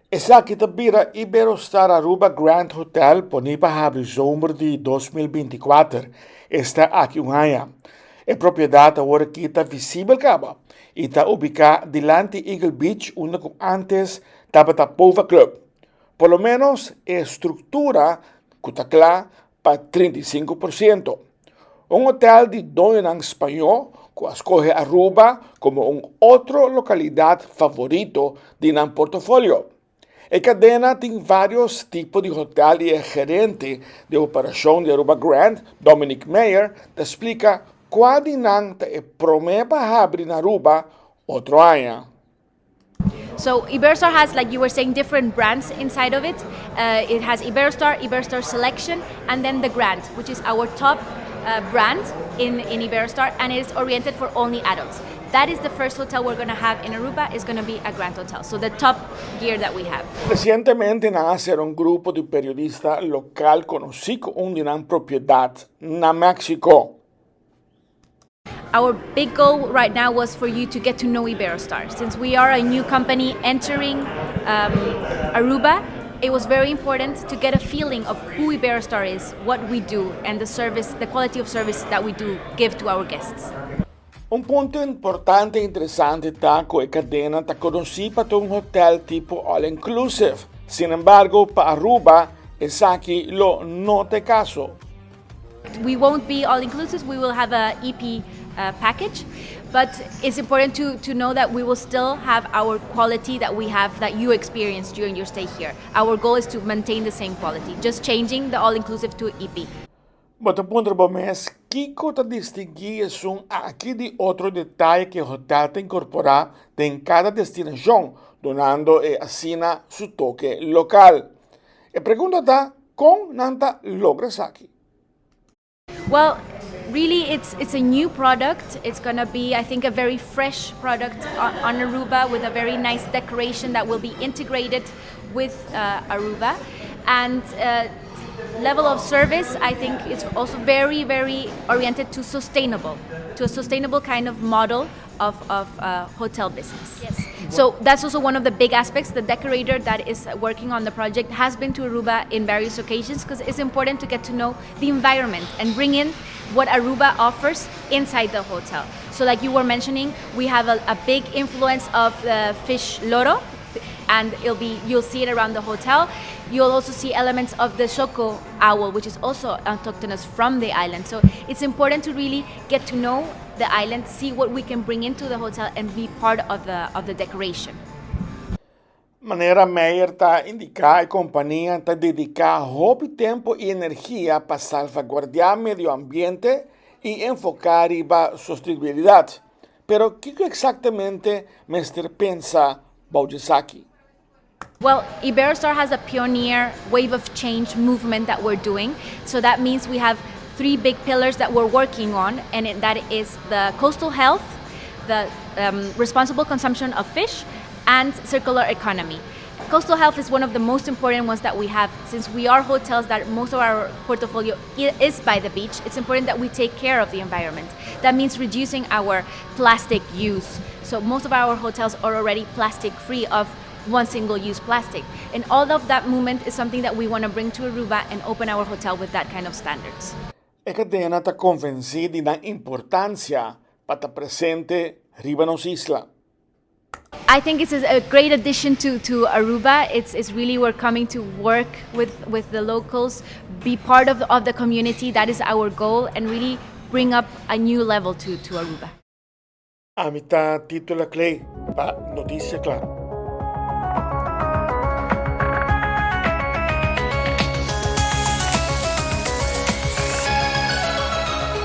Esa kitabira Iberostar Aruba Grand Hotel ponipa habri zomer de 2024. Está aqui haya. A propriedade agora que está visível caba e está ubicada delante Eagle Beach, onde antes estava a Pova Club. Por lo menos a estrutura NoticiaCla para 35%. Um hotel de dono espanhol que escolhe Aruba como outra localidade favorito de nam portfólio. A cadena tem vários tipos de hotel e o gerente de operação de Aruba Grand, Dominic Meyer, te explica qual dinâmica é prome para abrir na Aruba outro ano. So Iberostar has, like you were saying, different brands inside of it. It has Iberostar, Iberostar Selection, and then the Grand, which is our top brand in Iberostar, and it is oriented for only adults. That is the first hotel we're going to have in Aruba. Is going to be a Grand Hotel, so the top gear that we have. Recientemente nace un grupo de periodistas local conocido una propiedad en México. Our big goal right now was for you to get to know Iberostar. Since we are a new company entering Aruba, it was very important to get a feeling of who Iberostar is, what we do, and the service, the quality of service that we do give to our guests. Un punto importante e interessante está que la cadena está conocida para un hotel tipo all-inclusive. Sin embargo, para Aruba, es aquí lo no te caso. We won't be all-inclusive, we will have a EP package, but it's important to know that we will still have our quality that we have, that you experienced during your stay here. Our goal is to maintain the same quality, just changing the all-inclusive to EP. Mas o ponto é que te distinguir aqui de outro detalhe que o hotel te incorporar em cada destinação, donando e assina su toque local. E pergunta está, como nanta logras aqui? Well, really, it's a new product. It's going to be, I think, a very fresh product on Aruba with a very nice decoration that will be integrated with Aruba. And level of service, I think it's also very, very oriented to a sustainable kind of model of hotel business. Yes. So that's also one of the big aspects. The decorator that is working on the project has been to Aruba in various occasions because it's important to get to know the environment and bring in what Aruba offers inside the hotel. So like you were mentioning, we have a big influence of the fish loro, and you'll see it around the hotel. You'll also see elements of the choco owl, which is also autochthonous from the island. So it's important to really get to know the island, see what we can bring into the hotel, and be part of the decoration. Manera Meyer está indicar a compañía está dedicar hobby tempo y energía para salvaguardar medio ambiente y enfocar en la sostenibilidad. Pero ¿qué exactamente Mr. pensa Baujisaki? Well, Iberostar has a pioneer wave of change movement that we're doing. So that means we have three big pillars that we're working on, and that is the coastal health, the responsible consumption of fish, and circular economy. Coastal health is one of the most important ones that we have. Since we are hotels that most of our portfolio is by the beach, it's important that we take care of the environment. That means reducing our plastic use. So most of our hotels are already plastic free of one single-use plastic. And all of that movement is something that we want to bring to Aruba and open our hotel with that kind of standards. La cadena está convencida de la importancia para estar presente arriba nos isla. I think it's a great addition to Aruba. It's really, we're coming to work with the locals, be part of the community. That is our goal, and really bring up a new level to Aruba. A mitad título Clay para NoticiaCla.